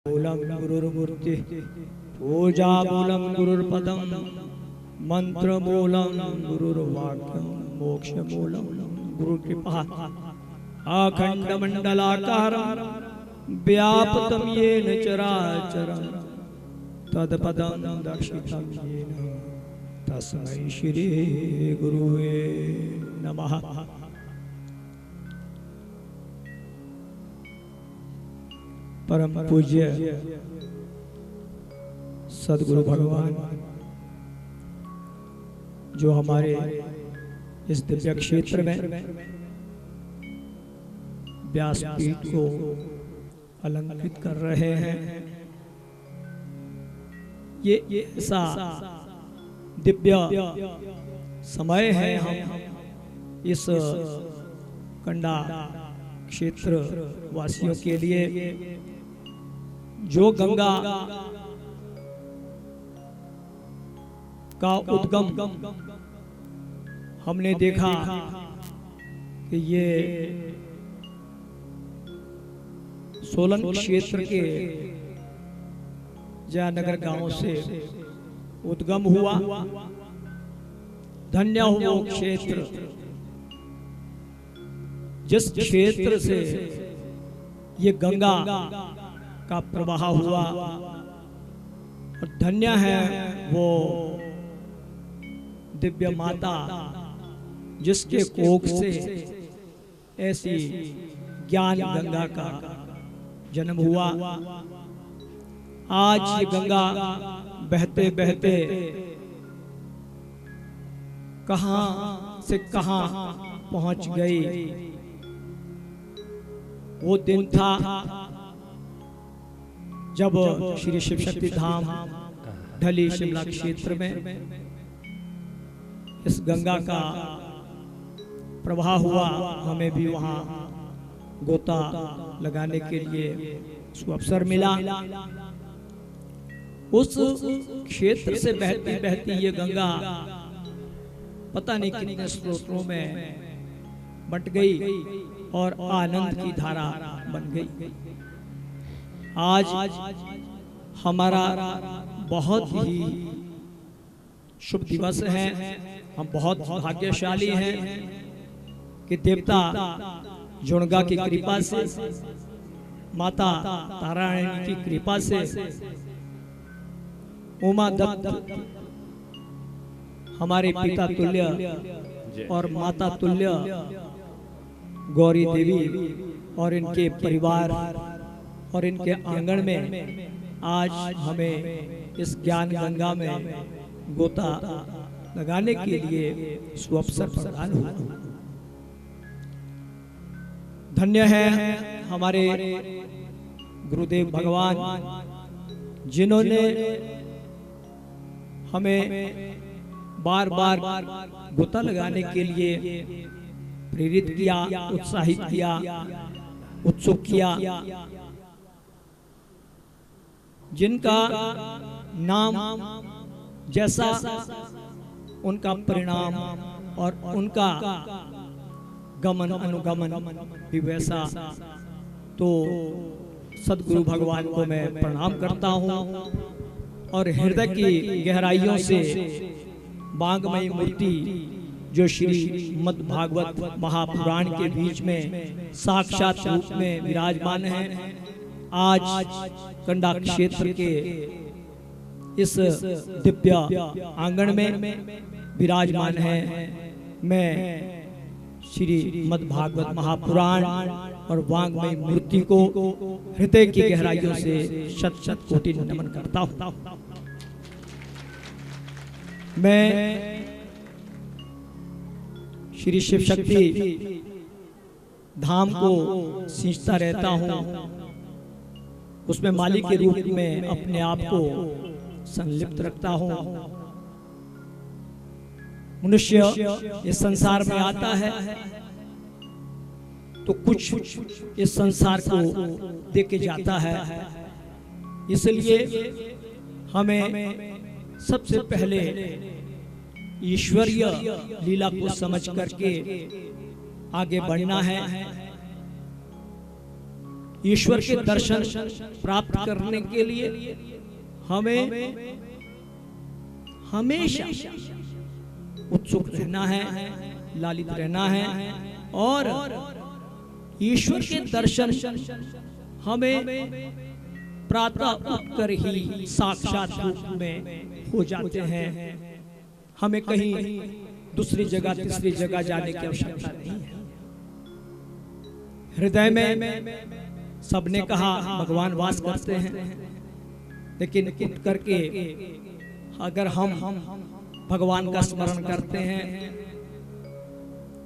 मूलम गुरुर्मूर्ति पूजा मूलम गुरुर्पदम मंत्र मूलम गुरुर्वाक्यम मोक्ष मूलम गुरु कृपा अखंड मंडलाकारं व्याप्तं येन चराचरं तत्पदं दर्शितं येन तस्मै श्री गुरुवे नमः। परम पूज्य सदगुरु भगवान जो हमारे इस दिव्य क्षेत्र में व्यासपीठ को अलंकृत कर रहे हैं, ये ऐसा दिव्य समय है। हम इस कंडा क्षेत्र वासियों के लिए जो गंगा का उद्गम हमने देखा कि ये सोलन क्षेत्र के जयनगर गांव से उद्गम हुआ। धन्य हो वो क्षेत्र जिस क्षेत्र से ये गंगा का प्रवाह हुआ, और धन्य है वो दिव्य माता जिसके कोख से ऐसी ज्ञान गंगा का जन्म हुआ। आज ये गंगा बहते बहते कहां से कहां पहुंच गई। वो दिन था जब श्री शिव शक्ति धाम ढली शिमला क्षेत्र में इस गंगा का प्रवाह हुआ। हमें भी वहां गोता लगाने के लिए अवसर मिला। उस क्षेत्र से बहती बहती ये गंगा पता नहीं कितने स्रोतों में बट गई और आनंद की धारा बन गई। आज हमारा बहुत ही शुभ दिवस है। हम बहुत भाग्यशाली हैं कि देवता जुणगा की कृपा से, माता तारायणी की कृपा से, उमा दत्त हमारे पिता तुल्य और माता तुल्य गौरी देवी और इनके परिवार और इनके आंगन में आज हमें इस ज्ञान गंगा में गोता लगाने के लिए सुअवसर प्रदान हुआ। धन्य है हमारे गुरुदेव भगवान जिन्होंने हमें बार बार गोता लगाने के लिए प्रेरित किया, उत्साहित किया, उत्सुक किया। जिनका नाम जैसा उनका परिणाम और उनका गमन अनुगमन भी वैसा। तो सदगुरु भगवान को मैं प्रणाम करता हूँ और हृदय की गहराइयों से वांगमयी मूर्ति जो श्री मद् भागवत महापुराण के बीच में साक्षात रूप में विराजमान है, आज कंडा क्षेत्र के इस दिव्य आंगन में विराजमान है। मैं श्री मद् भागवत महापुराण और वांगमयी मूर्ति को हृदय की गहराइयों से शत शत कोटि नमन करता हूँ। मैं श्री शिव शक्ति धाम को सींचता रहता हूँ, उसमें मालिक के रूप में अपने आप को संलिप्त रखता हूँ। मनुष्य इस संसार में आता है तो कुछ इस संसार को दे के जाता है। इसलिए हमें सबसे पहले ईश्वरीय लीला को समझ करके आगे बढ़ना है। ईश्वर के दर्शन प्राप्त करने के लिए हमें हमेशा उत्सुक रहना है, लालित रहना है, और ईश्वर के दर्शन हमें प्रातः उठकर ही साक्षात रूप में हो जाते हैं। हमें कहीं दूसरी जगह तीसरी जगह जाने की आवश्यकता नहीं है। हृदय में सबने कहा भगवान वास करते हैं, लेकिन उठ करके अगर हम भगवान का स्मरण करते हैं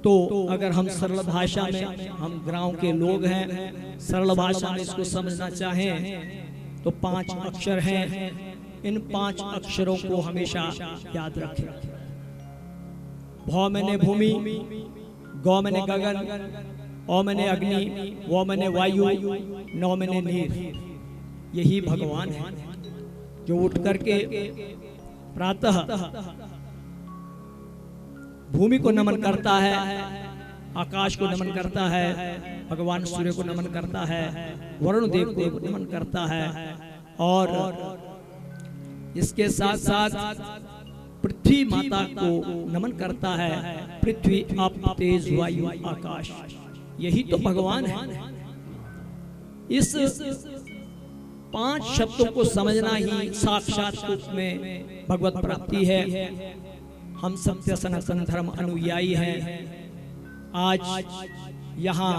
तो अगर हम सरल भाषा में, हम गांव के लोग हैं, सरल भाषा में इसको समझना चाहें तो 5 अक्षर हैं। इन 5 अक्षरों को हमेशा याद रखें। भौ मैंने भूमि, गौ मैंने गगन, औ मैंने अग्नि, वो मैंने वायु, नौ मैंने नीर। यही भगवान है जो उठ करके प्रातः भूमि को नमन करता है, आकाश को नमन करता है, भगवान सूर्य को नमन करता है, वरुण देव को नमन करता है, और इसके साथ साथ पृथ्वी माता को नमन करता है। पृथ्वी, आप, तेज, वायु, आकाश, यही तो भगवान है। इस 5 शब्दों को समझना ही साक्षात रूप में भगवत प्राप्ति है। हम सत्य सनातन धर्म अनुयायी हैं। आज यहाँ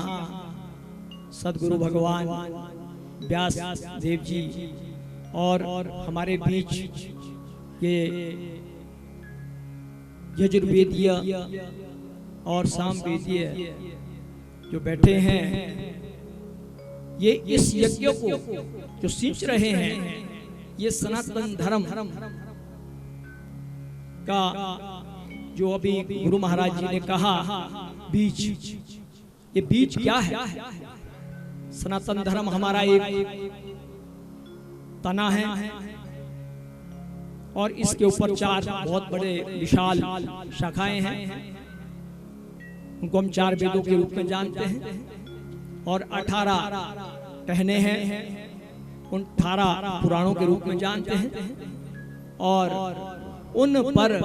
सदगुरु भगवान व्यास देव जी और हमारे बीच ये यजुर्वेदीय और सामवेदीय जो बैठे हैं, ये इस यज्ञ को जो सींच रहे हैं, ये सनातन धर्म का जो अभी गुरु महाराज जी ने कहा बीज, ये बीज क्या है? सनातन धर्म हमारा एक तना है और इसके ऊपर 4 बहुत बड़े विशाल शाखाएं हैं। उनको हम 4 वेदों के रूप में जानते हैं, और 18 टहने हैं, उन 18 पुराणों के रूप में जानते हैं, और उन पर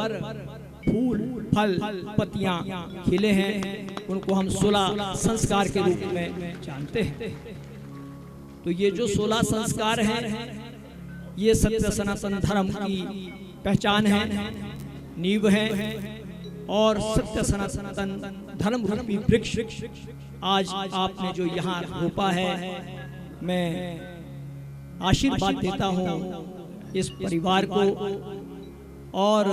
फूल, फल, पत्तियां खिले हैं, उनको हम 16 संस्कार के रूप में जानते हैं। तो ये जो 16 संस्कार हैं, ये सत्य सनातन धर्म की पहचान है, नींव है, और सत्य सनातन धर्म रूपी वृक्ष आज आपने जो यहाँ रोपा है, मैं आशीर्वाद देता हूँ इस परिवार को और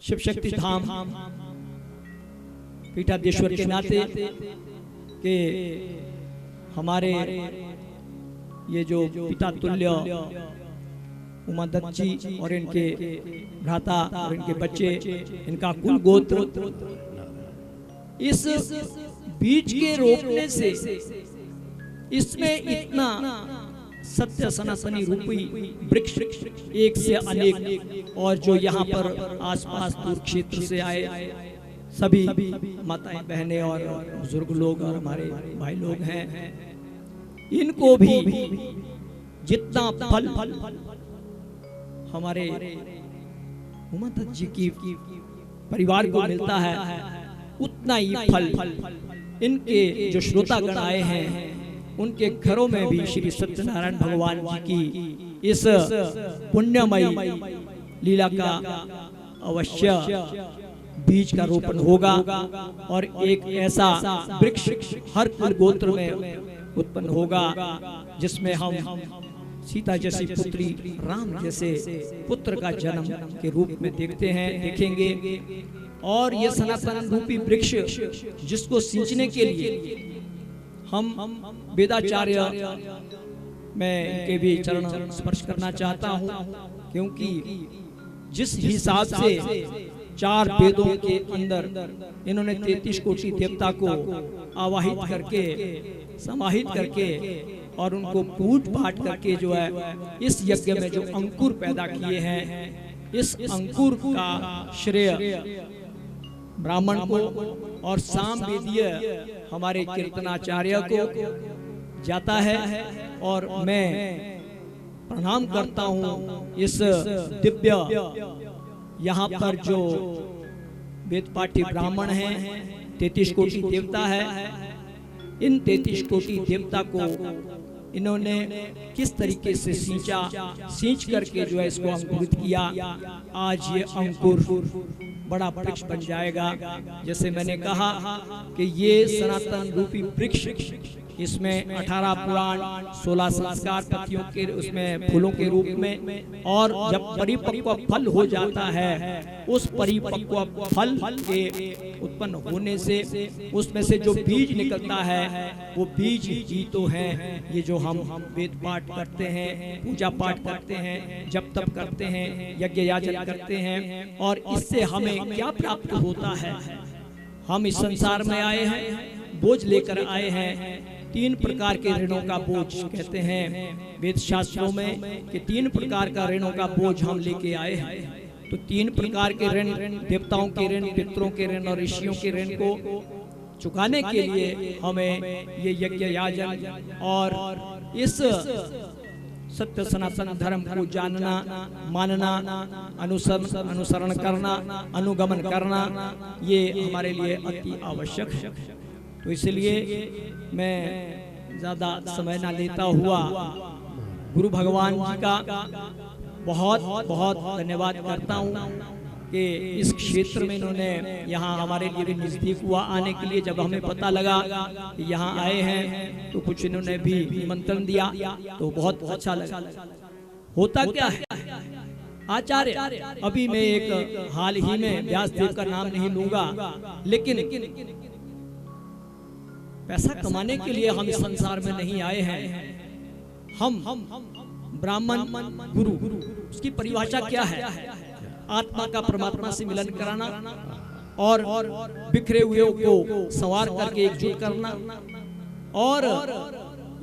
शिव शक्ति धाम पीठाधीश्वर के नाते के हमारे ये जो पिता तुल्य उमादत्त जी और इनके भ्राता और इनके बच्चे, इनका कुल गोत्र, इस बीज के रोपने से इसमें इतना सत्य सनातनी रूपी वृक्ष एक से अनेक, और जो यहाँ पर आसपास दूर क्षेत्र से आए सभी माताएं, बहनें और बुजुर्ग लोग और हमारे भाई लोग हैं, इनको भी जितना फल हमारे उमादत्त जी की परिवार को मिलता है, उतना ही फल इनके जो श्रोतागण आए हैं उनके घरों में भी श्री सत्यनारायण भगवान जी की इस पुण्यमयी लीला का अवश्य बीज का रोपण होगा, और एक ऐसा वृक्ष हर कुल गोत्र में उत्पन्न होगा जिसमें हम सीता जैसी पुत्री, राम जैसे पुत्र का जन्म के रूप में देखते हैं, देखेंगे। और ये सनातन रूपी वृक्ष जिसको सींचने के लिए हम वेदाचार्य मैं इनके भी चरण स्पर्श करना चाहता हूँ, क्योंकि जिस हिसाब से 4 वेदों के अंदर इन्होंने 33 कोटि देवता को आवाहित करके, समाहित करके और उनको पूज पाठ करके जो है इस यज्ञ में जो अंकुर पैदा किए हैं, इस अंकुर का श्रेय ब्राह्मण को और सामवेदीय हमारे कीर्तनाचार्य को जाता है और मैं प्रणाम करता हूँ इस दिव्य यहाँ पर जो वेद पाठी ब्राह्मण हैं, 33 कोटि देवता है। इन 33 कोटि देवता को इन्होंने किस तरीके से सींच करके जो है इसको अंकुरित किया। आज ये अंकुर बड़ा वृक्ष बन जाएगा। जैसे मैंने कहा कि ये सनातन रूपी वृक्ष, इसमें 18 पुराण, 16 संस्कार पतियों के उसमें फूलों के रूप में, और जब परिपक्व फल हो जाता है, उस परिपक्व फल के उत्पन्न होने से उसमें से जो बीज निकलता है वो बीज ही तो है ये जो हम वेद पाठ करते हैं, पूजा पाठ करते हैं, जप तप करते हैं, यज्ञ याचन करते हैं। और इससे हमें क्या प्राप्त होता है? हम इस संसार में आए हैं, बोझ लेकर आए हैं। 3 प्रकार के ऋणों का बोझ कहते हैं वेद शास्त्रों में कि 3 प्रकार का ऋणों का बोझ हम लेके आए हैं। तो 3 प्रकार के ऋण, देवताओं के ऋण, पितरों के ऋण और ऋषियों के ऋण को चुकाने के लिए हमें ये यज्ञ याजन और इस सत्य सनातन धर्म को जानना, मानना, अनुसरण करना, अनुगमन करना, ये हमारे लिए अति आवश्यक है। तो इसलिए मैं ज़्यादा समय ना लेता हुआ गुरु भगवान जी का बहुत बहुत धन्यवाद करता हूँ कि इस क्षेत्र में इन्होंने यहाँ हमारे लिए भी नज़दीक हुआ आने के लिए। जब हमें पता लगा कि यहाँ आए हैं तो कुछ इन्होंने भी निमंत्रण दिया, तो बहुत अच्छा लगा। होता क्या है आचार्य, अभी मैं एक हाल ही में व्यासदेव का नाम नहीं लूंगा, लेकिन पैसा कमाने के लिए हम इस संसार में नहीं आए हैं। हम ब्राह्मण गुरु, उसकी परिभाषा क्या है? आत्मा का परमात्मा से मिलन कराना और बिखरे हुए को संवार करके एकजुट करना, और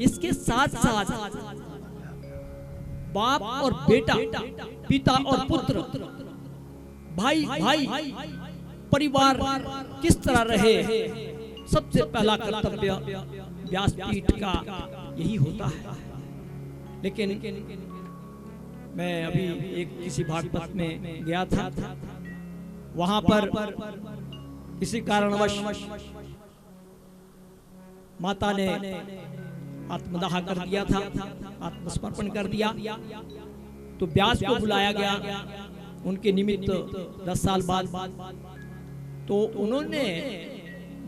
इसके साथ साथ बाप और बेटा, पिता और पुत्र, भाई भाई, परिवार किस तरह रहे, सबसे पहला कर्तव्य व्यासपीठ का यही होता है। लेकिन मैं अभी एक किसी भागवत में गया था, वहां पर किसी कारणवश माता ने आत्मदाह कर दिया था, आत्मसमर्पण कर दिया। तो व्यास को बुलाया गया उनके निमित्त 10 साल बाद। तो उन्होंने,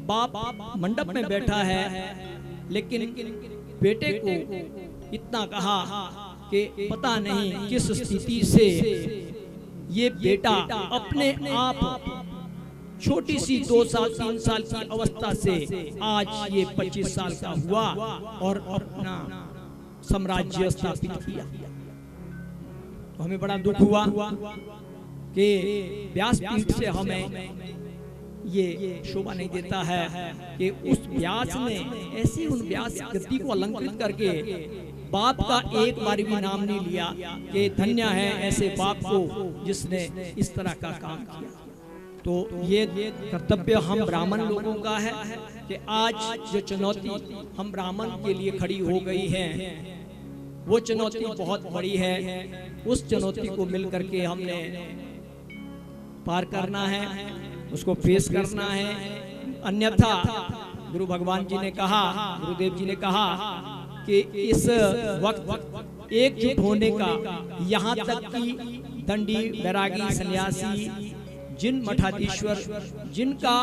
बाप मंडप में बैठा है, लेकिन बेटे को इतना कहा कि पता नहीं किस स्थिति से ये बेटा अपने आप छोटी सी 2 साल 3 साल की अवस्था से आज ये 25 साल का हुआ और अपना साम्राज्य स्थापित किया। तो हमें बड़ा दुख हुआ कि व्यासपीठ से हमें ये शोभा नहीं देता है कि उस व्यास ने ऐसी उन व्यास गद्दी को अलंकृत करके बाप का एक बार भी नाम नहीं लिया कि धन्य है ऐसे बाप को जिसने इस तरह का काम किया। तो ये कर्तव्य हम ब्राह्मण लोगों का है कि आज जो चुनौती हम ब्राह्मण के लिए खड़ी हो गई है, वो चुनौती बहुत बड़ी है। उस चुनौती को मिल करके हमने पार करना है, उसको फेस करना है। अन्यथा गुरु भगवान जी ने कहा, गुरुदेव जी ने कहा कि इस वक्त एकजुट होने का, यहाँ तक कि दंडी, बैरागी, सन्यासी, जिन मठाधीश्वर, जिनका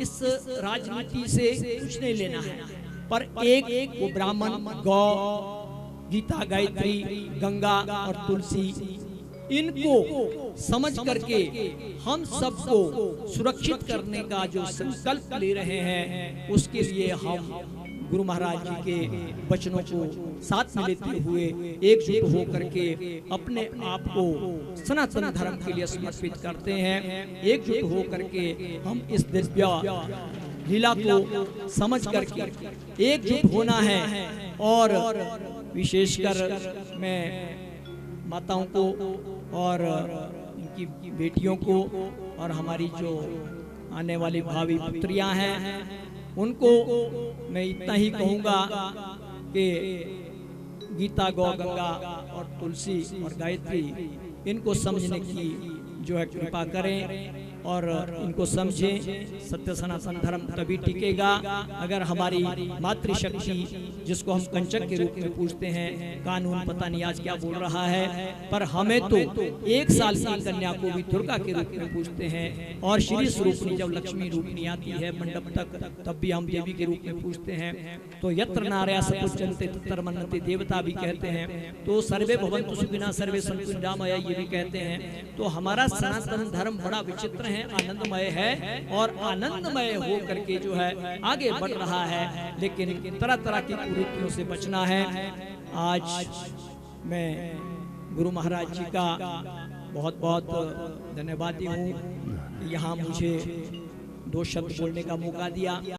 इस राजनीति से कुछ नहीं लेना है, पर एक वो ब्राह्मण, गौ, गीता, गायत्री, गंगा और तुलसी, इनको समझ करके हम सबको सुरक्षित करने का जो संकल्प ले रहे हैं, उसके लिए हम गुरु महाराज जी के वचनों को साथ में लेते हुए एकजुट होकर के अपने आप को सनातन धर्म के लिए समर्पित करते हैं। एकजुट होकर के हम इस दिव्य लीला को समझ करके एकजुट होना है। और विशेषकर मैं माताओं को और इनकी बेटियों को और हमारी जो आने वाली भावी पुत्रियां हैं, उनको मैं इतना ही कहूँगा कि गीता, गौ, गंगा और तुलसी और गायत्री इनको समझने की जो है कृपा करें और इनको समझें। सत्य सनातन धर्म तभी टिकेगा अगर हमारी मातृशक्ति, जिसको हम कंचक के रूप में पूछते हैं, कानून पता नहीं आज क्या बोल रहा है, पर हमें तो 1 साल की कन्या को भी दुर्गा के रूप में पूछते हैं। और श्री स्वरूपनी जब लक्ष्मी रूपनी आती है मंडप तक, तब भी हम देवी के रूप में पूछते हैं। तो यत्र नारया सपुजन्ते तत्र मन्यते देवता भी कहते हैं। तो सर्वे भवन्तु सुखिनः सर्वे सन्तु निरामया ये भी कहते हैं। तो हमारा सनातन धर्म बड़ा विचित्र है, आनंदमय है और आनंदमय हो करके जो है आगे बढ़ रहा है, लेकिन तरह तरह की कुरीतियों से बचना है। आज मैं गुरु महाराज जी का बहुत बहुत धन्यवादी हूँ, यहाँ मुझे 2 शब्द बोलने का मौका दिया।